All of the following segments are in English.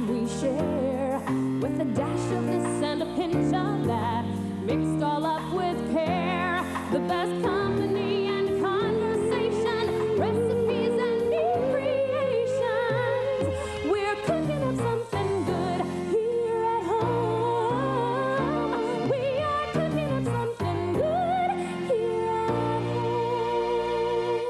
time we share, with a dash of this and a pinch of that, mixed all up with care. The best company and conversation, recipes and new creations. We're cooking up something good here at home. We are cooking up something good here at home.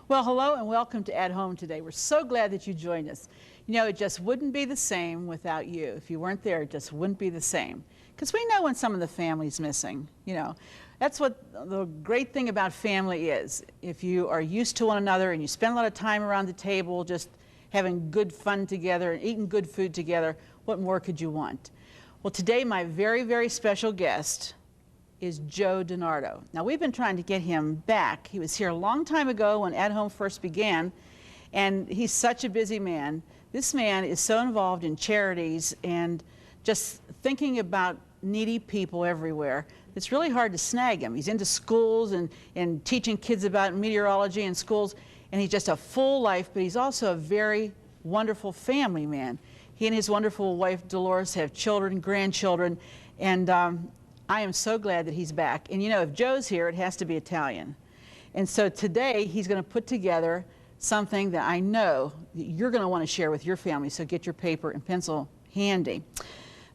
Well, hello and welcome to At Home today. We're so glad that you joined us. You know, it just wouldn't be the same without you. If you weren't there, it just wouldn't be the same. Because we know when some of the family's missing, you know. That's what the great thing about family is. If you are used to one another and you spend a lot of time around the table just having good fun together and eating good food together, what more could you want? Well, today my very, very special guest is Joe DeNardo. Now, we've been trying to get him back. He was here a long time ago when At Home first began, and he's such a busy man. This man is so involved in charities and just thinking about needy people everywhere. It's really hard to snag him. He's into schools and teaching kids about meteorology in schools, and he's just a full life, but he's also a very wonderful family man. He and his wonderful wife, Dolores, have children, grandchildren, and I am so glad that he's back. And you know, if Joe's here, it has to be Italian. And so today, he's going to put together something that I know that you're going to want to share with your family, so get your paper and pencil handy.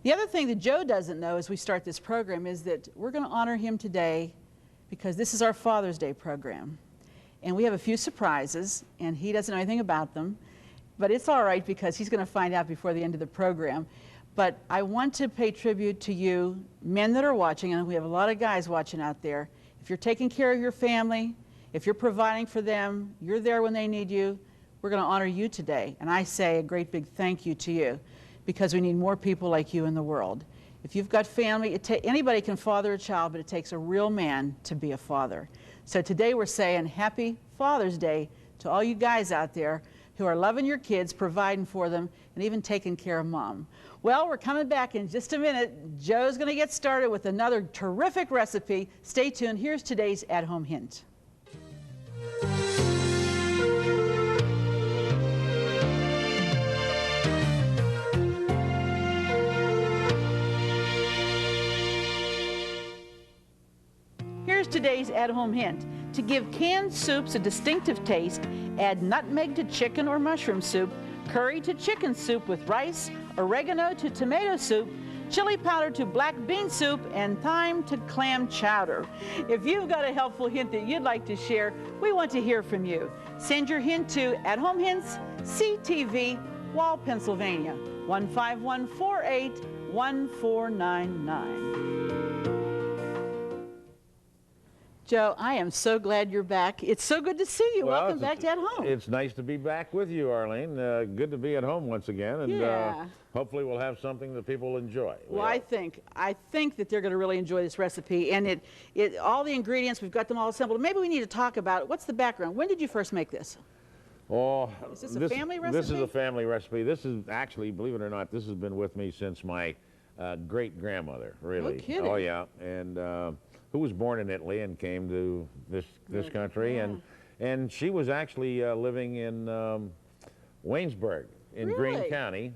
The other thing that Joe doesn't know as we start this program is that we're going to honor him today because this is our Father's Day program. And we have a few surprises, and he doesn't know anything about them, but it's all right because he's going to find out before the end of the program. But I want to pay tribute to you, men that are watching, and we have a lot of guys watching out there. If you're taking care of your family, if you're providing for them, you're there when they need you, we're going to honor you today. And I say a great big thank you to you, because we need more people like you in the world. If you've got family, anybody can father a child, but it takes a real man to be a father. So today we're saying Happy Father's Day to all you guys out there who are loving your kids, providing for them, and even taking care of mom. Well, we're coming back in just a minute. Joe's going to get started with another terrific recipe. Stay tuned. Here's today's at-home hint. Here's today's at-home hint. To give canned soups a distinctive taste, add nutmeg to chicken or mushroom soup, curry to chicken soup with rice, oregano to tomato soup, chili powder to black bean soup, and thyme to clam chowder. If you've got a helpful hint that you'd like to share, we want to hear from you. Send your hint to At Home Hints, CTV, Wall, Pennsylvania, 15148 1499. Joe, I am so glad you're back. It's so good to see you. Well, welcome back to At Home. It's nice to be back with you, Arlene. Good to be at home once again, and hopefully we'll have something that people enjoy. Well, I think that they're going to really enjoy this recipe, and all the ingredients, we've got them all assembled. Maybe we need to talk about what's the background. When did you first make this? Oh, is this a family recipe? This is a family recipe. This is actually, believe it or not, this has been with me since my great-grandmother, really. No kidding. Oh, yeah, and who was born in Italy and came to this country, and she was actually living in Waynesburg in Greene County,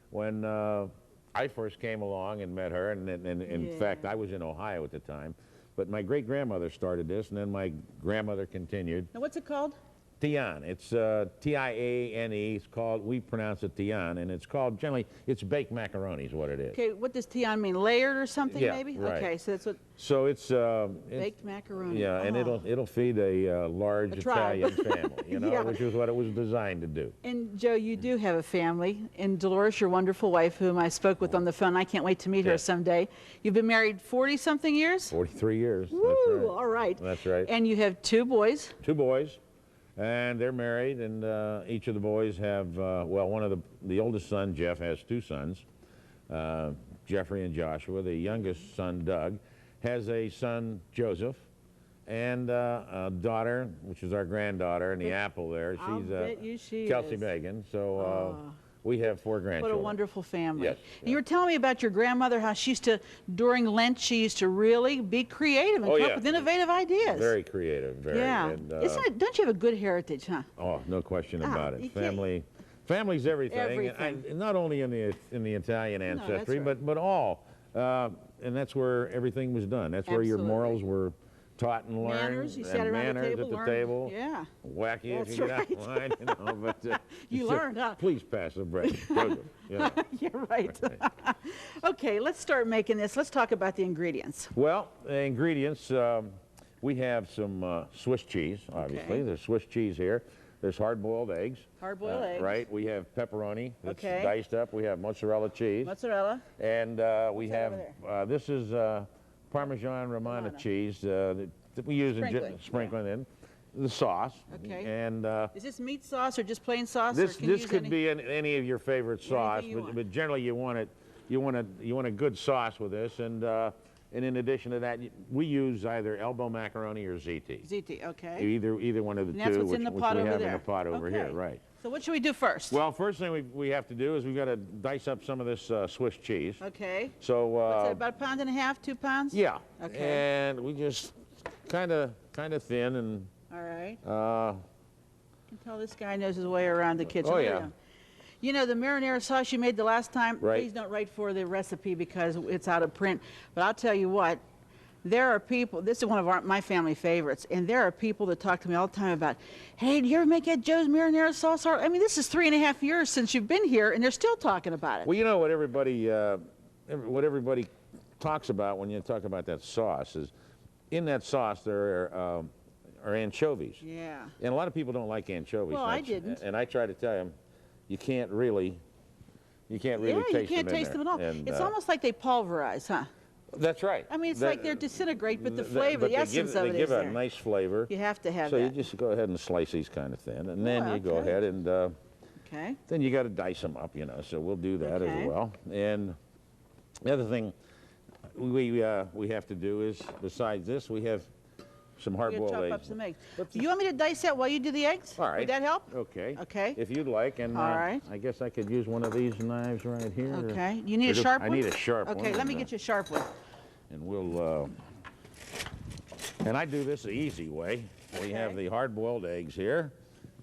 when I first came along and met her, and in fact, I was in Ohio at the time, but my great-grandmother started this, and then my grandmother continued. Now, what's it called? Tian. It's T-I-A-N-E. It's called, we pronounce it Tian, and it's called, generally, it's baked macaroni is what it is. Okay, what does Tian mean? Layered or something, maybe? Right. Okay, so that's what... So it's... baked macaroni. Yeah, and it'll feed a large Italian family, you know, which is what it was designed to do. And Joe, you do have a family, and Dolores, your wonderful wife, whom I spoke with on the phone. I can't wait to meet her someday. You've been married 40-something years? 43 years. Woo, that's right. All right. That's right. And you have two boys? Two boys. And they're married, and each of the boys have, well, one of the oldest son, Jeff, has two sons, Jeffrey and Joshua. The youngest son, Doug, has a son, Joseph, and a daughter, which is our granddaughter in the apple there. She's Kelsey Megan. So we have 4 grandchildren. What a wonderful family. Yes. And you were telling me about your grandmother, how she used to, during Lent, she used to really be creative and come up with innovative ideas. Very creative, very. Yeah. And, don't you have a good heritage, huh? Oh, no question about it. Family's everything. Everything. And not only in the Italian ancestry, that's right. but all. And that's where everything was done. That's where your Absolutely. morals were taught and learned. Manners, you and sat around manners the table, at the learned. table. Yeah. Wacky That's if you get right. out of line, you know. But You so, learned, huh? Please pass the bread. Jojo, yeah. You're right. Okay, let's start making this. Let's talk about the ingredients. Well, the ingredients, we have some Swiss cheese, obviously. Okay. There's Swiss cheese here. There's hard-boiled eggs. Hard-boiled eggs. Right. We have pepperoni that's Okay. diced up. We have mozzarella cheese. Mozzarella. And we that have, over this is Parmesan Romano cheese that we use Sprinkling, in sprinkling in. The sauce. Okay. And Is this meat sauce or just plain sauce? this or can you this use could any? be any of your favorite sauce, you want. but generally you want a good sauce with this. And in addition to that, we use either elbow macaroni or ziti. Ziti, okay. Either one of the And that's two, what's which, in the which pot we over have there. in the pot over here, Okay. right? So what should we do first? Well, first thing we have to do is we've got to dice up some of this Swiss cheese. Okay. So What's that, about 1.5 pounds, 2 pounds? yeah, Okay. and we just kind of thin and All right. You can tell this guy knows his way around the kitchen. Oh, There you yeah. go. You know, the marinara sauce you made the last time, Right. please don't write for the recipe because it's out of print. But I'll tell you what, there are people, this is one of my family favorites, and there are people that talk to me all the time about, hey, do you ever make that Joe's marinara sauce? I mean, this is 3.5 years since you've been here, and they're still talking about it. well, you know what everybody talks about when you talk about that sauce is in that sauce there are anchovies. Yeah. And a lot of people don't like anchovies Well, I much. didn't. And I try to tell them, you can't really Yeah, taste them. you can't in taste there. them at all. And, It's almost like they pulverize, huh? That's right. I mean, it's That- like they're disintegrate, but the th- flavor, but the essence of it they give is a there. nice flavor. You have to have So that. you just go ahead and slice these kind of thin, and then Oh, you go okay. ahead and Okay. then you got to dice them up, you know. So we'll do that Okay. as well. And the other thing we have to do is, besides this, we have some We're gonna hard-boiled chop eggs. up some eggs. You want me to dice that while you do the eggs? All right. Would that help? Okay. Okay. If you'd like, and All right. I guess I could use one of these knives right here. Okay. You need a Or sharp I one? need a sharp one. Okay, let me and, get you a sharp one. And we'll, and I do this the easy way. We have Okay. the hard-boiled eggs here,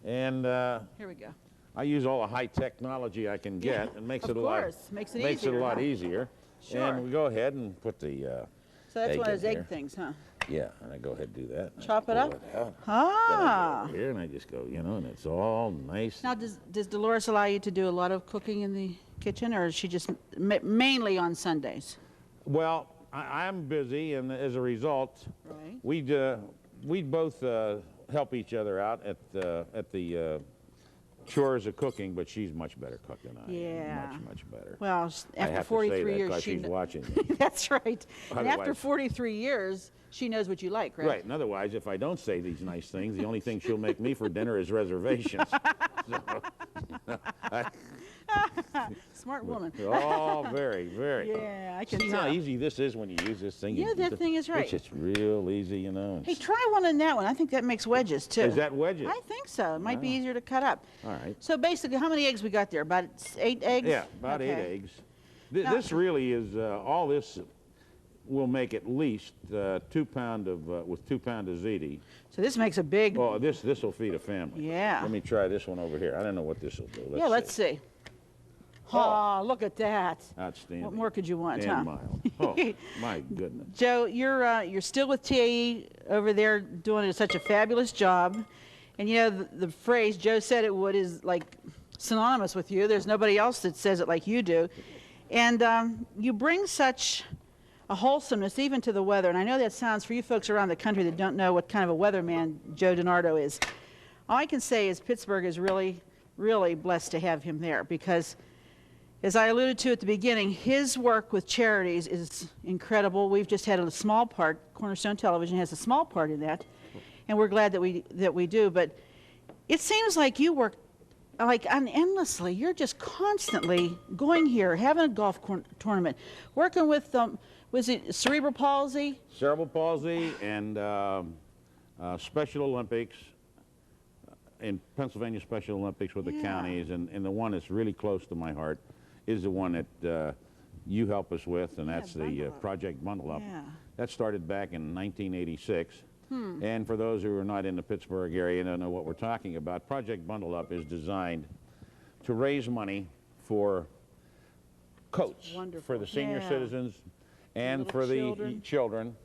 and Here we go. I use all the high technology I can get. Yeah, It makes of it a lot. course. Makes it makes it easier, a lot huh? easier. Sure. And we go ahead and put the So that's egg one of in those egg here. things, huh? Yeah, and I go ahead and do that. and I Chop it pull up? out. Then I Ah. go over here and I just go, you know, and it's all nice. Now, does Dolores allow you to do a lot of cooking in the kitchen, or is she just mainly on Sundays? Well, I'm busy, and as a result, Right. we'd both help each other out at the chores of cooking, but she's much better cook than I Yeah. am. Much better. Well, I after have to 43 say that years, 'cause she she's kn- watching me. That's right. And after Otherwise- 43 years, she knows what you like, right? Right, and otherwise, if I don't say these nice things, the only thing she'll make me for dinner is reservations. Smart woman. Oh, very, very. Yeah, I can See how tell. easy this is when you use this thing? Yeah, that thing is right. It's just real easy, you know. Hey, try one in that one. I think that makes wedges, too. Is that wedges? I think so. It might be Wow. easier to cut up. All right. So basically, how many eggs we got there? About 8 eggs? Yeah, about Okay. 8 eggs. Now- This really is, all this will make at least 2 pound of, with 2 pound of ziti. So this makes a big... Oh, this will feed a family. Yeah. Let me try this one over here. I don't know what this will do. yeah, let's see. Oh, look at that. Outstanding. What more could you want, and huh? mild. Oh, my goodness. Joe, you're still with TAE over there doing such a fabulous job. And you know, the phrase Joe said it would is like synonymous with you. There's nobody else that says it like you do. And you bring such a wholesomeness even to the weather. And I know that sounds, for you folks around the country that don't know what kind of a weatherman Joe DeNardo is, all I can say is Pittsburgh is really, really blessed to have him there, because as I alluded to at the beginning, his work with charities is incredible. We've just had a small part. Cornerstone Television has a small part in that, and we're glad that we do. But it seems like you work like endlessly. You're just constantly going here, having a golf tournament, working with was it cerebral palsy? Cerebral palsy and Special Olympics, in Pennsylvania Special Olympics with the Yeah. counties, and the one that's really close to my heart is the one that you help us with, and that's the Bundle Up. Project Bundle Up. Yeah. That started back in 1986. And for those who are not in the Pittsburgh area and don't know what we're talking about, Project Bundle Up is designed to raise money for coats wonderful. for the senior Yeah. citizens and little for the children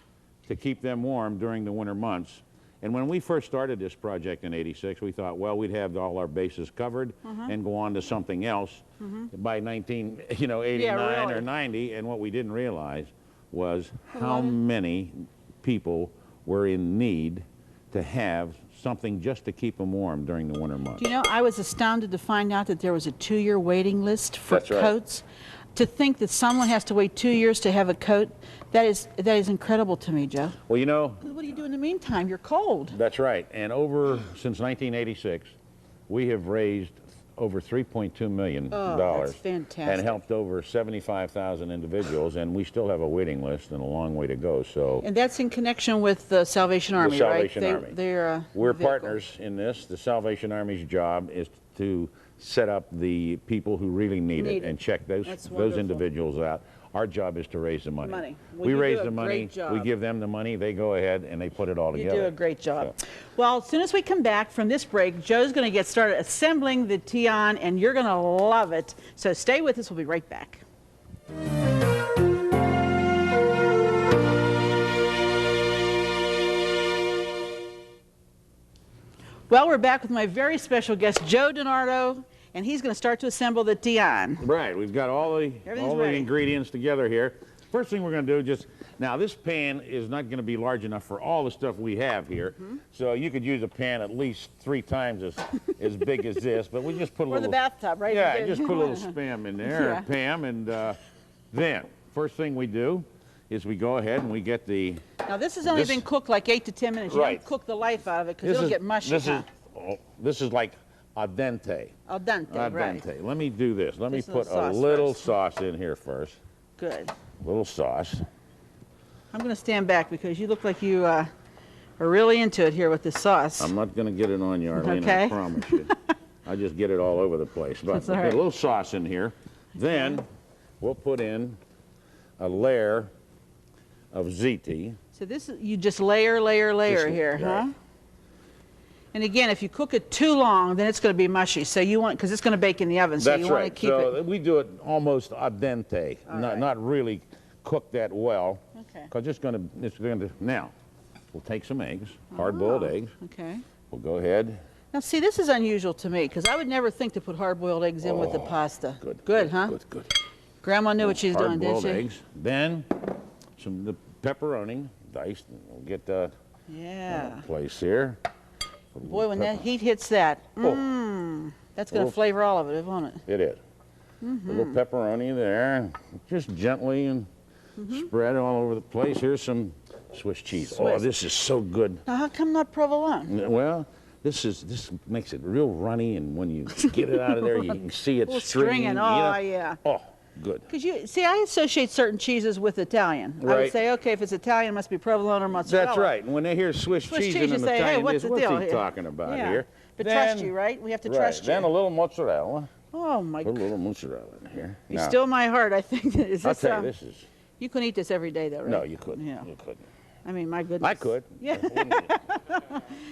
to keep them warm during the winter months. And when we first started this project in '86, we thought, well, we'd have all our bases covered and go on to something else by 1989 really. or 90. And what we didn't realize was how many people were in need to have something just to keep them warm during the winter months. You know, I was astounded to find out that there was a 2-year waiting list for That's right. coats. To think that someone has to wait 2 years to have a coat, that is incredible to me, Joe. Well, you know, What do you do in the meantime? You're cold. that's right. And since 1986, we have raised over $3.2 million. That's fantastic. And helped over 75,000 individuals, and we still have a waiting list and a long way to go. So And that's in connection with the Salvation Army, Salvation right? Army. They're we're vehicle. partners in this. The Salvation Army's job is to set up the people who really need it and check That's those wonderful. individuals out. Our job is to raise the money. Well, We you raise do a the money, great job. we give them the money, they go ahead and they put it all You together. do a great job. So, Well, as soon as we come back from this break, Joe's going to get started assembling the Tian, and you're going to love it. So stay with us. We'll be right back. Well, we're back with my very special guest, Joe DeNardo, and he's going to start to assemble the Tian. right, we've got all the ready. ingredients together here. First thing we're going to do, now this pan is not going to be large enough for all the stuff we have here. So you could use a pan at least 3 times as big as this, but we just put a Or little... the bathtub, right? Yeah, just put a little spam in there, Yeah. Pam, and then first thing we do is we go ahead and we get the... Now, this has only been cooked like 8 to 10 minutes. You Right. don't cook the life out of it because it'll get mushy. This is like al dente. Al dente, Al right. dente. Let me do this. Let me Just a put little a sauce little first. sauce in here first. Good. Little sauce. I'm going to stand back because you look like you are really into it here with this sauce. I'm not going to get it on you, Arlene, I Okay. promise you. I just get it all over the place. But That's all we'll right. put a little sauce in here. Then we'll put in a layer of ziti. So this is, you just layer Just- here, right. huh? And again, if you cook it too long, then it's going to be mushy. So you want, because it's going to bake in the oven, so That's you want to right. keep So it. we do it almost al dente, right. not really cooked that well. Okay. Because it's going to, now, we'll take some eggs, hard-boiled eggs. Okay. We'll go ahead. Now, see, this is unusual to me because I would never think to put hard-boiled eggs in with the pasta. Good, huh? Good. Grandma knew what she was doing, didn't Hard-boiled she? eggs. Then the pepperoni diced. We'll get that Yeah. place here. Boy, when that heat hits that, that's going to Little- flavor all of it, won't it? It is. A little pepperoni there, just gently and spread all over the place. Here's some Swiss cheese. Oh, Swiss. this is so good. Now, how come not provolone? Well, this makes it real runny, and when you get it out of there, you can see it Little stringing. stringing. you Oh, know? yeah. Oh, good. Because you see, I associate certain cheeses with Italian. I would Right. say, okay, if it's Italian, it must be provolone or mozzarella. That's right. And when they hear Swiss cheese in you an say, Italian hey, what's dish, the deal what's he here? talking about Yeah. here? But trust you, right? We have to right. trust you. Then a little mozzarella. Oh my Put a God! little mozzarella in here. You Now, still my heart. I think that is I'll this. tell you, this is. You couldn't eat this every day, though, right? No, you couldn't. Yeah. You couldn't. I mean, my goodness. I could. Yeah.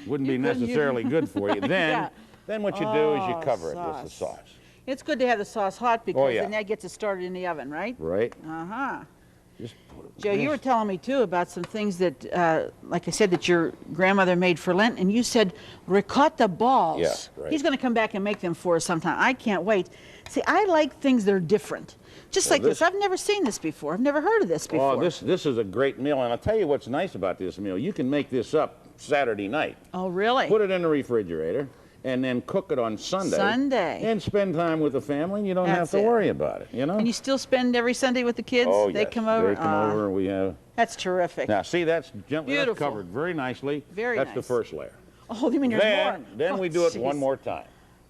Wouldn't be couldn't, necessarily good for you. Then, Yeah. then what you do is you Oh, cover it with the sauce. sauce. It's good to have the sauce hot because yeah. then that gets it started in the oven, right? Right? Uh-huh. Just put it. Joe, you were telling me, too, about some things that, like I said, that your grandmother made for Lent, and you said ricotta balls. Yeah, right. He's going to come back and make them for us sometime. I can't wait. See, I like things that are different. Just like this. this- I've never seen this before. I've never heard of this before. Oh, this is a great meal, and I'll tell you what's nice about this meal. You can make this up Saturday night. Oh, really? Put it in the refrigerator, and then cook it on Sunday. Sunday. And spend time with the family, and you don't have That's to it. worry about it, you know? And you still spend every Sunday with the kids? Oh, They yes. come over? They come Ah, over, and we have... That's terrific. Now, see, that's gently that's Beautiful. covered very nicely. Very That's the nice. first layer. Oh, you mean there's more? Then Oh, we do it jeez. one more time.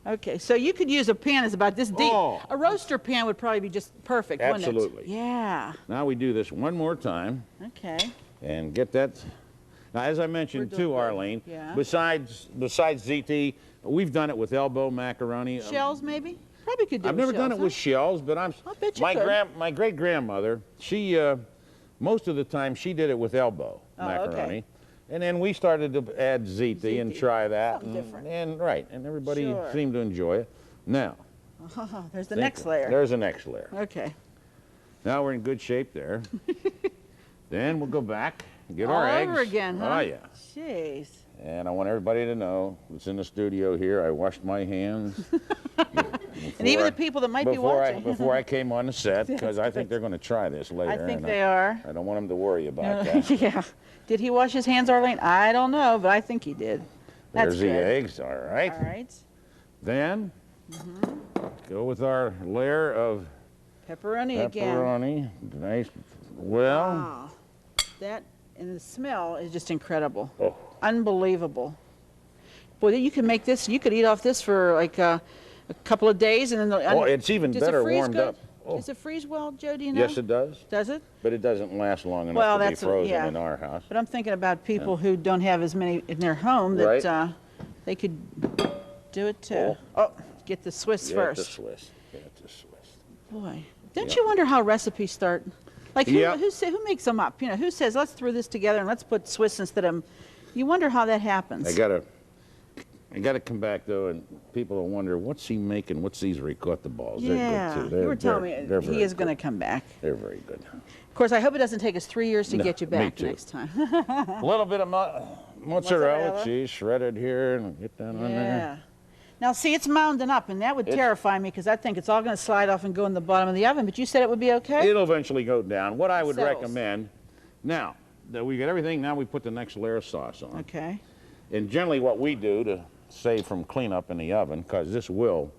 Okay, so you could use a pan that's about this deep. Oh. A roaster pan would probably be just perfect, wouldn't it? Absolutely. Yeah. Now we do this one more time Okay. and get that. Now, as I mentioned We're doing too, good. Arlene, Yeah. besides ZT, we've done it with elbow macaroni. Shells, maybe? Probably could do I've with never done shells, it with shells, but I bet you could. my great grandmother, she most of the time she did it with elbow Oh, macaroni. okay. And then we started to add ziti and Ziti. try that. Something different. And right, and everybody Sure. seemed to enjoy it. Now, Oh, there's the next layer. There's the next layer. Okay. Now we're in good shape there. Then we'll go back and get All our eggs. over again, huh? Oh, yeah. Jeez. And I want everybody to know that's in the studio here, I washed my hands. And even the people that might be watching. Before I came on the set, because I think they're going to try this later. I think they are. I don't want them to worry about that. Yeah. Did he wash his hands, Arlene? I don't know, but I think he did. That's There's the good. eggs, all right. All right. Then, go with our layer of Pepperoni again. pepperoni. Nice. Well, Wow. That, and the smell is just incredible. oh, Unbelievable. Boy, you can make this, you could eat off this for like a couple of days and then it's even does it better freeze warmed good? up. Oh. Does it freeze well, Joe, do you know? Yes, it does. Does it? But it doesn't last long enough Well, to be that's frozen yeah. in our house. But I'm thinking about people who don't have as many in their home that Right. they could do it too. Oh, get the Swiss Get first. the Swiss. Get the Swiss. Boy, don't Yeah. you wonder how recipes start? Like Yeah. who makes them up? You know, who says let's throw this together and let's put Swiss instead of? You wonder how that happens. I gotta come back though, and people will wonder what's he making. What's these ricotta balls? Yeah, They're good too. you were telling me they're he very is going to good. come back. They're very good. Of course, I hope it doesn't take us 3 years to No, get you me back too. next time. A little bit of mozzarella Mozzarella. cheese shredded here, and get that on Yeah. there. Now, see, it's mounding up, and that would terrify me because I think it's all going to slide off and go in the bottom of the oven. But you said it would be okay. It'll eventually go down. What I would Settles. recommend, now that we get everything, now we put the next layer of sauce on. Okay. And generally, what we do to save from cleanup in the oven, because this will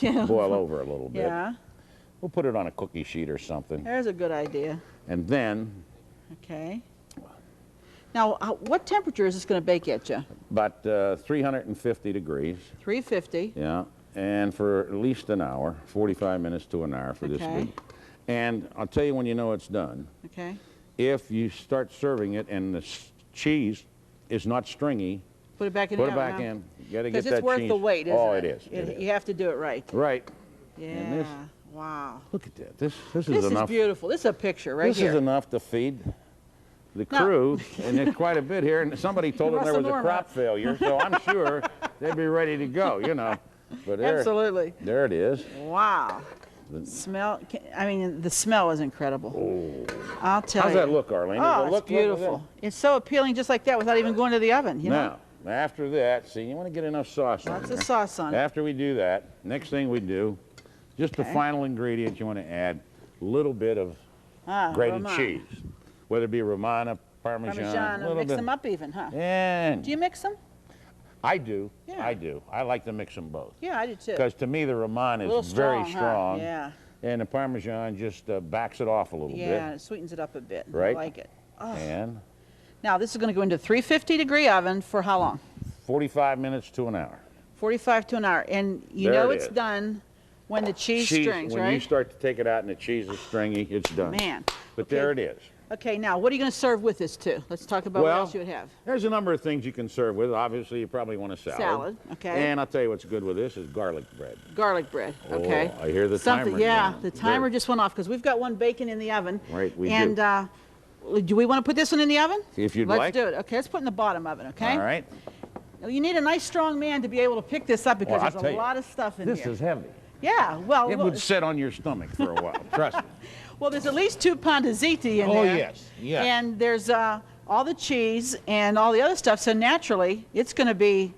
Yeah. boil over a little bit. Yeah. We'll put it on a cookie sheet or something, There's a good idea. and then Okay. Now, what temperature is this going to bake at, Joe? about 350 degrees. 350. Yeah, and for at least an hour, 45 minutes to an hour for this Okay. week. And I'll tell you when you know it's done. Okay. If you start serving it and the cheese is not stringy, Put it back in put the it back oven, in. You got to get because that it's worth cheese. the wait, isn't Oh, it? it is. It is. You have to do it right. Right. Yeah. And this- Wow. Look at that. This This is is enough. beautiful. This is a picture right This here. is enough to feed the Now- crew, and there's quite a bit here. And somebody told them there was a Russell crop failure, so I'm sure they'd be ready to go, you know. But there, Absolutely. there it is. Wow. Smell. I mean, the smell is incredible. I'll tell How's you. that look, Arlene? Oh, Does it it's look beautiful. It's so appealing just like that without even going to the oven, you know? Now, after that, see, you want to get enough sauce on Lots there. of sauce on it. After we do that, next thing we do, just the Okay. final ingredient, you want to add a little bit of grated Romano. cheese, whether it be Romana, Parmesan, Parmesan, a or little mix bit. them up even, huh? And Do you mix them? I do. Yeah. I do. I like to mix them both. Yeah, I do too. Because to me, the Romana A little is very strong, huh? strong. Yeah. And the Parmesan just backs it off a little Yeah, bit. it sweetens it up a bit. Right. I like it. Oh. And Now, this is going to go into 350-degree oven for how long? 45 minutes to an hour. 45 to an hour. And you There know it it's is. done when the cheese strings, when right? you start to take it out and the cheese is stringy, it's done. Man. But Okay. there it is. Okay, now, what are you going to serve with this, too? Let's talk about what Well, else you would have. There's a number of things you can serve with. Obviously, you probably want a salad. Salad, okay. And I'll tell you what's good with this is garlic bread. Garlic bread, okay. Oh, I hear the Something, timer yeah, going. the timer There. just went off because we've got one baking in the oven. Right, we and, do. Do we want to put this one in the oven? If you'd Let's like. do it. Okay, let's put it in the bottom oven, okay? All right. You need a nice, strong man to be able to pick this up because Well, I'll there's tell a you, lot of stuff in This here. is heavy. Yeah, well, It would sit on your stomach for a while. Trust me. well, there's at least 2 pounds of ziti in Oh, there. yes, yes. And there's all the cheese and all the other stuff, so naturally, it's going to be,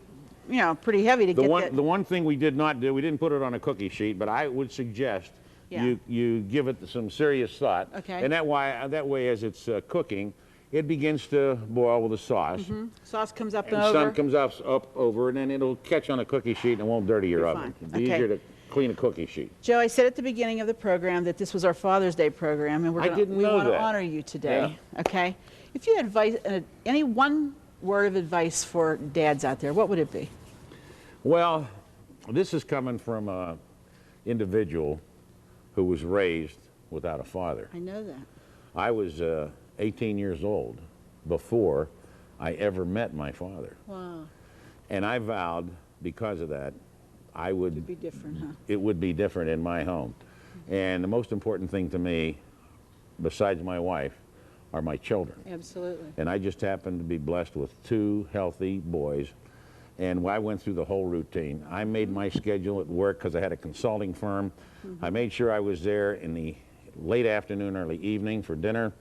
you know, pretty heavy to The get one, that. the one thing we did not do, we didn't put it on a cookie sheet, but I would suggest Yeah. you give it some serious thought. Okay. And that way, as it's cooking, it begins to boil with the sauce. Sauce comes up And and over. some comes up over, and then it'll catch on a cookie sheet and it won't dirty your Be oven. fine. It'll be Okay. easier to clean a cookie sheet. Joe, I said at the beginning of the program that this was our Father's Day program, and I didn't we know want to that. honor you today. Okay? If you had advice, any one word of advice for dads out there, what would it be? Well, this is coming from an individual who was raised without a father. I know that. I was 18 years old before I ever met my father. Wow. And I vowed, because of that, It'd be different, huh? it would be different in my home. And the most important thing to me, besides my wife, are my children. Absolutely. And I just happened to be blessed with 2 healthy boys. And I went through the whole routine. I made my schedule at work because I had a consulting firm. I made sure I was there in the late afternoon, early evening for dinner.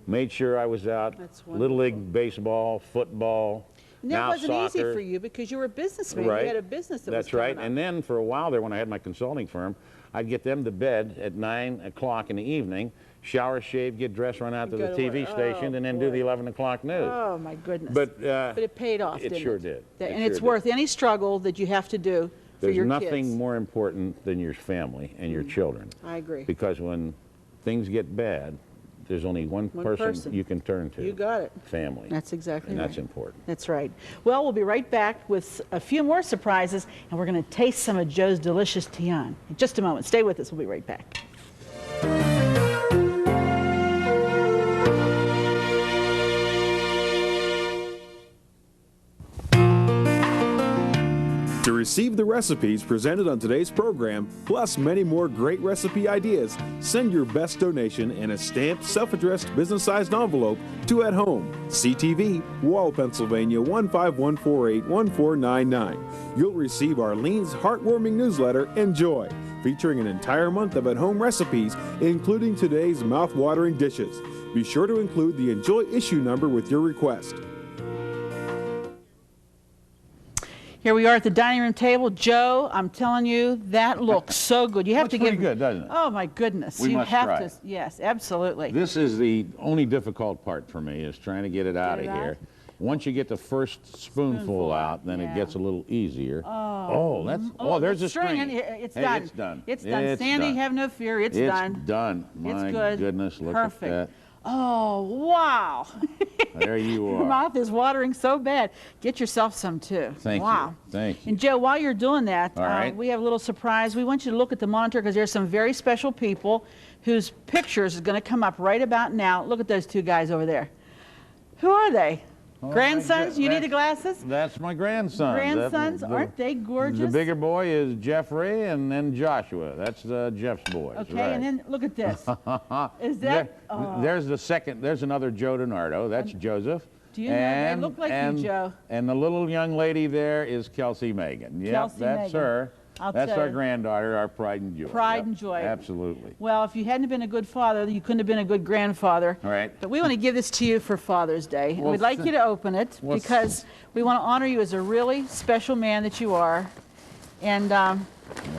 Made sure I was out. Little League baseball, football. And that now wasn't easy soccer. for you because you were a businessman. Right. You had a business that was That's right. coming up. And then for a while there, when I had my consulting firm, I'd get them to bed at 9 o'clock in the evening, shower, shave, get dressed, run out to the TV station, and then do the 11 o'clock news. Oh, my goodness. But it paid off, didn't it? It sure did. And it's worth any struggle that you have to do for your kids. There's nothing more important than your family and your children. I agree. Because when things get bad, there's only one person you can turn to. You got it. Family. That's exactly right. And that's important. That's right. Well, we'll be right back with a few more surprises, and we're going to taste some of Joe's delicious tian. In just a moment. Stay with us. We'll be right back. To receive the recipes presented on today's program, plus many more great recipe ideas, send your best donation in a stamped, self-addressed, business-sized envelope to At Home, CTV, Wall, Pennsylvania 151481499. You'll receive Arlene's heartwarming newsletter, Enjoy, featuring an entire month of at-home recipes, including today's mouth-watering dishes. Be sure to include the Enjoy issue number with your request. Here we are at the dining room table. Joe, I'm telling you, that looks so good. You have to give pretty good, doesn't it? Oh my goodness. We you must have try to it. Yes, absolutely. This is the only difficult part for me, is trying to get it out of it out? here. Once you get the first spoonful out, then it gets a little easier. There's a string. It's Hey, done. it's done. It's done. It's Sandy, done. have no fear. It's done. It's done. My goodness, look Perfect. at that. Oh, wow. There you Your are. mouth is watering so bad. Get yourself some too. Thank wow. you. Thank you. And Joe, while you're doing that, All right. we have a little surprise. We want you to look at the monitor because there's some very special people whose pictures is going to come up right about now. Look at those two guys over there. Who are they? Grandsons? You need the glasses? That's my grandson. Grandsons? Aren't they gorgeous? The bigger boy is Jeffrey, and then Joshua. That's Jeff's boys. Okay, right. and then look at this. Is that? There's the second. There's another Joe DeNardo. That's Joseph. Do you know? They look like you, Joe. And the little young lady there is Kelsey Megan. Yep, Kelsey that's Megan. her. That's tell our you. granddaughter, our pride and joy. Pride Yep, and joy. Absolutely. Well, if you hadn't been a good father, you couldn't have been a good grandfather. All right. But we want to give this to you for Father's Day. And Well, we'd like you to open it well, because we want to honor you as a really special man that you are. And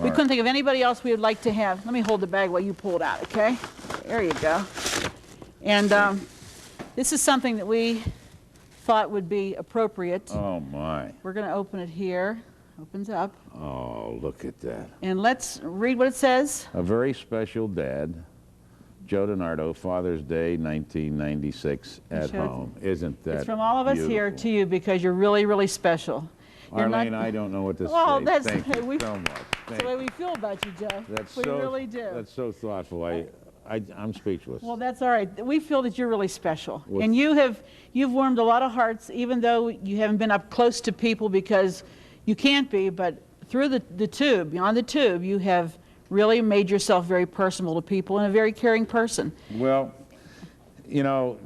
we couldn't think of anybody else we would like to have. Let me hold the bag while you pull it out, okay? There you go. And this is something that we thought would be appropriate. Oh, my. We're going to open it here. Opens up. Oh, look at that. And let's read what it says. A very special dad, Joe DeNardo, Father's Day, 1996, at home. Isn't that It's from all of us here beautiful? to you because you're really, really special. You're Arlene, not- I don't know what to Well, say. that's Thank okay. you so much. That's the way we feel about you, Joe. We really do. That's so thoughtful. I'm speechless. Well, that's all right. We feel that you're really special. Well, And you've warmed a lot of hearts, even though you haven't been up close to people because you can't be, but through the tube, beyond the tube, you have really made yourself very personable to people and a very caring person. Well, you know,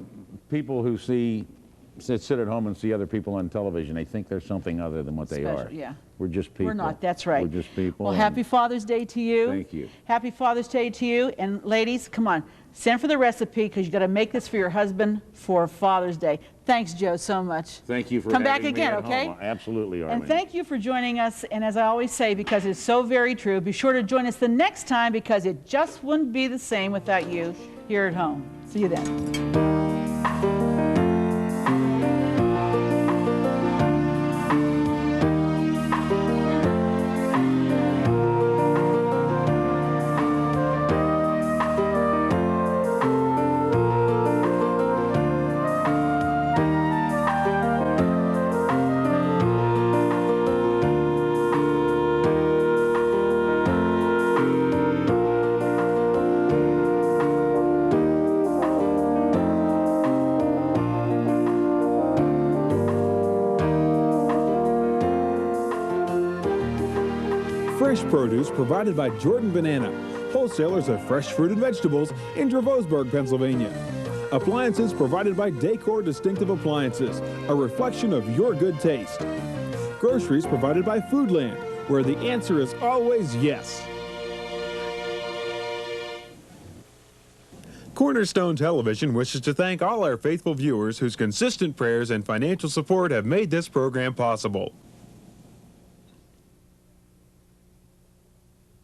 people who sit at home and see other people on television, they think they're something other than what they Special, are. yeah. We're just people. We're not, that's right. We're just people. Well, and happy Father's Day to you. Thank you. Happy Father's Day to you. And ladies, come on, send for the recipe because you got to make this for your husband for Father's Day. Thanks, Joe, so much. Thank you for Come back having me again, at okay? home. Absolutely, Arlene. And thank you for joining us. And as I always say, because it's so very true, be sure to join us the next time because it just wouldn't be the same without you here at home. See you then. Fresh produce provided by Jordan Banana, wholesalers of fresh fruit and vegetables in Dravosburg, Pennsylvania. Appliances provided by Decor Distinctive Appliances, a reflection of your good taste. Groceries provided by Foodland, where the answer is always yes. Cornerstone Television wishes to thank all our faithful viewers whose consistent prayers and financial support have made this program possible.